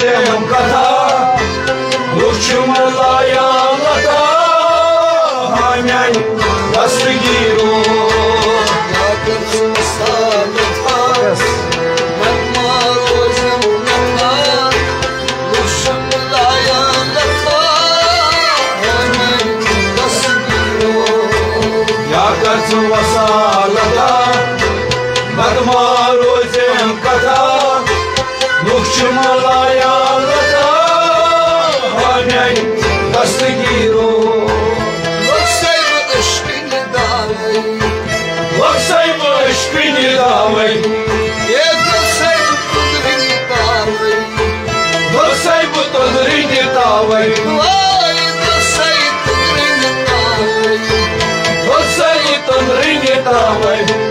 रोजेम कथा लुक्षमलाया लता हमें दस्तगीरो वसालता नगमा रोजेम कथा लुक्षमलाया लता हमें दस्तगीरो Loksayım aşkını davay Loksayım tadrini davay Loksayım tadrini davay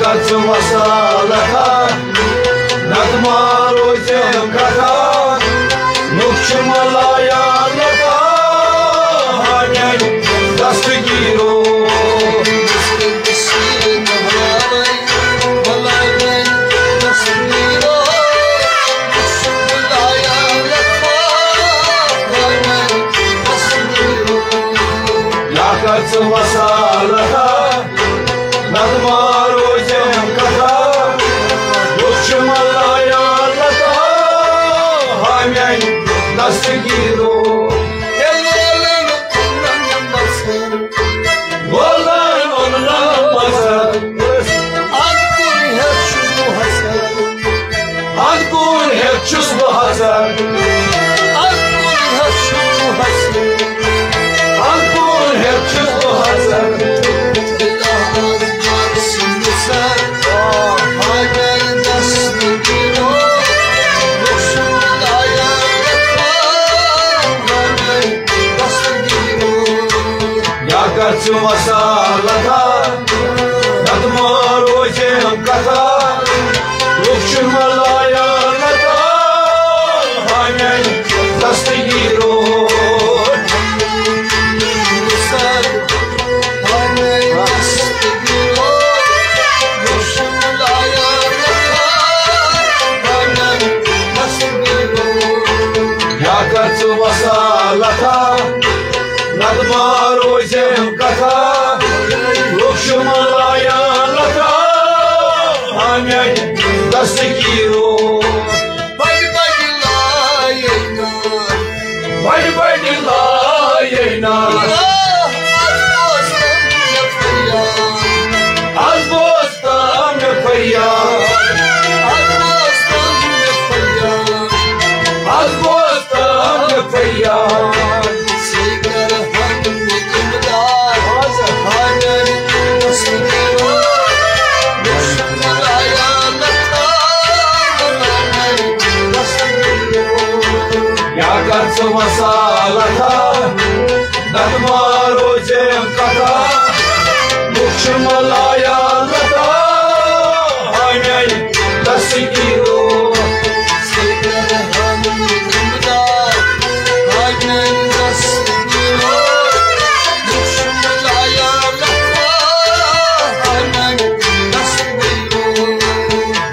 Yakatı masalata Nagma rojem kata Nukşumalaya lata Hanyay dastgiro Yakatı masalata Nagma rojem kata Lukşumalaya lata Hanyay dastgiro Wallan onlanmasın Adkur hep çuzlu hazar Adkur hep çuzlu hazar Yakatı masalata Nagma rojem kata Lukşumalaya lata Hanyay dastgiro Yakatı masalata Nagma rojem kata Lukşumalaya lata Hanyay dastgiro Badi badi la yeyna Az bostan me feryad Az bostan me feryad Yakatı masalata Nagma rojem kata Lukşumalaya lata Hanyay dastgiro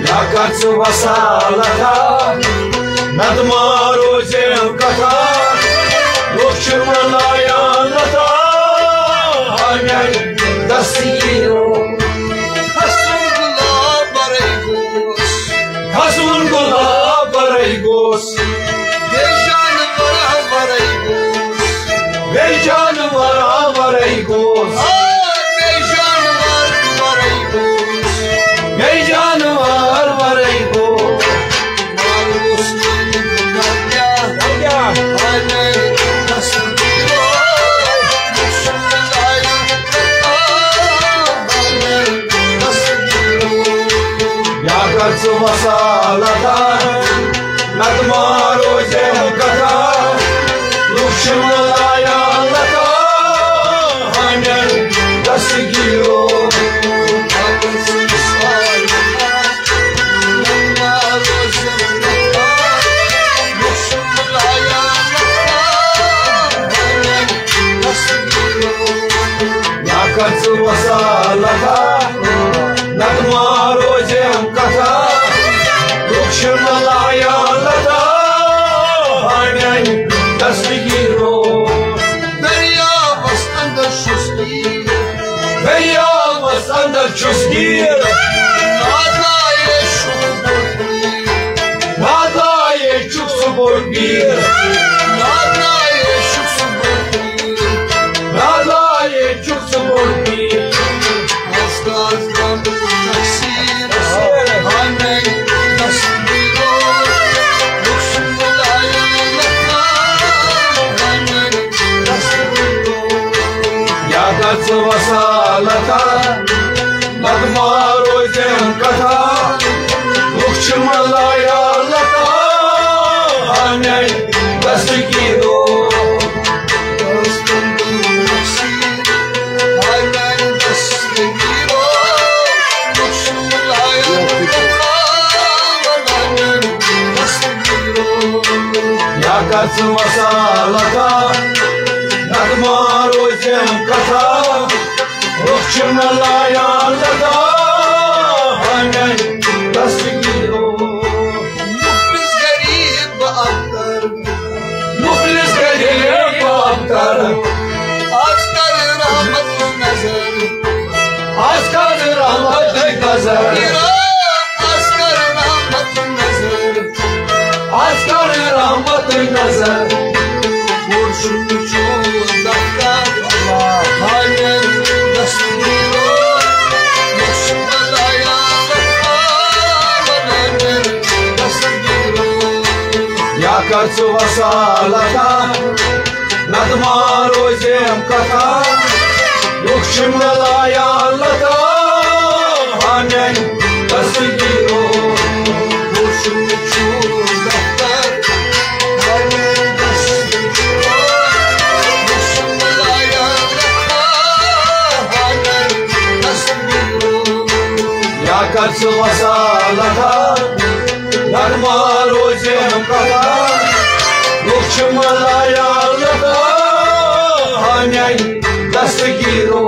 Yakatı masalata Nagma rojem kata Lukşumalaya lata Hanyay dastgiro Yakatsu wasalaka Nadmaro jem kata Lukshmalaya lata Hanyan tasmigiro Verjavas andar šustir Verjavas andar čustir Nadaje Nadaje čuksuburbir Nadaje čuksuburbir Asgazdan taksir Hamen tasmiro Lukshmalaya lata Hamen tasmiro Yakatsu wasalaka Nadmaro jem kata Lukshmalaya lata Hanyan tasmigiro Yakatsu wasalaka Nadmaro jem kata Lukshmalaya lata Hanyan tasmigiro Muflis garib abtar Askar rahmat nazar Askar rahmat nazar Askar rahmat nazar Askar rahmat nazar Kurşun çoğundakta Haller tasmiro Lukshmalaya lata Haller tasmiro Yakatsu wasalaka Nadmaro jem kata Lukshmalaya lata Hanyan tasmigiro Kurşun çoğundakta Haller tasmiro Lukshmalaya lata Haller tasmiro Yakatsu wasalaka Nadmaro jem kata Lukshmalaya lata Hanyan tasmigiro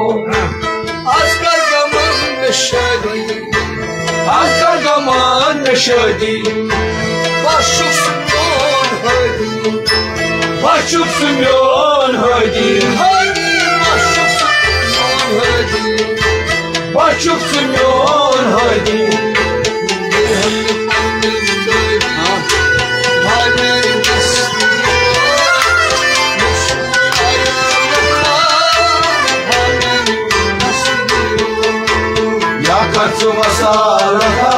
Asgar gaman neşedi Askar gaman neşedi Başuksumyon hadi Başuksumyon hadi Hadi başuksumyon hadi Başuksumyon hadi Dirhemli pandil dedi Haller tasmiro Lukshmalaya lata Haller tasmiro Yakatsu wasalaka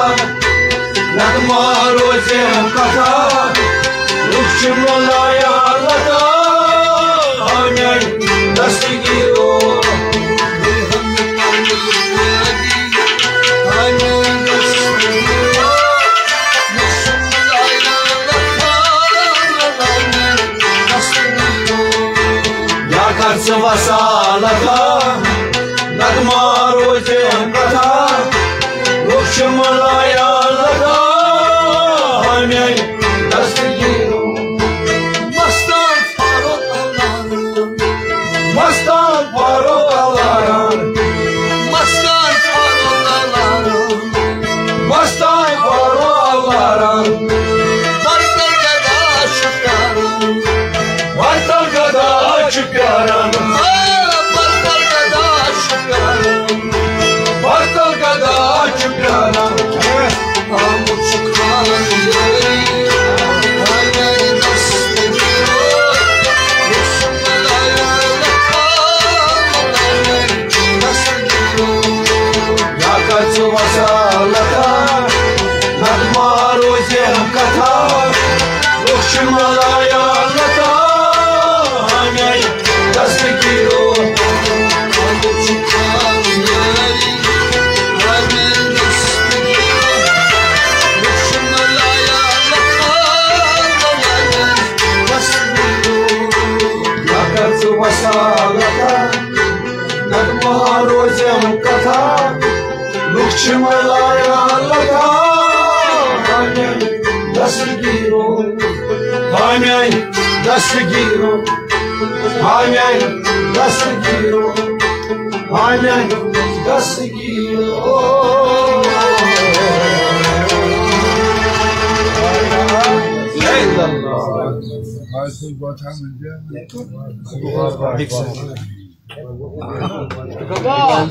Nadmaro jem kata Lukshmalaya lata Hanyan tasmigiro Dirhemli pandil dedi Haller tasmiro Lukshmalaya lata Haller tasmiro Yakatsu wasalaka Nadmaro jem kata Lukshmalaya lata Hanyan tasmigiro Mastan farok Allah'ım Mastan farok alaran Mastan farok Allah'ım Mastan farok alaran Vartal gada şükranım Vartal gada çıkaran Vartal gada şükranım Vartal gada çıkaran Amut şükranım Haller tasmiro Lukshmalaya lata Haller tasmiro Yakatsu wasalaka Nadmaro jem kata Lukshmalaya lata Hanyan tasmigiro Amut şükranım Haller tasmiro Lukshmalaya lata Haller tasmiro Yakatsu wasalaka Nadmaro jem kata Lukshmalaya lata Hanyan tasmigiro Hanyan tasmigiro Hanyan tasmigiro Amen. Gasigiro. I think what time is it? Come on.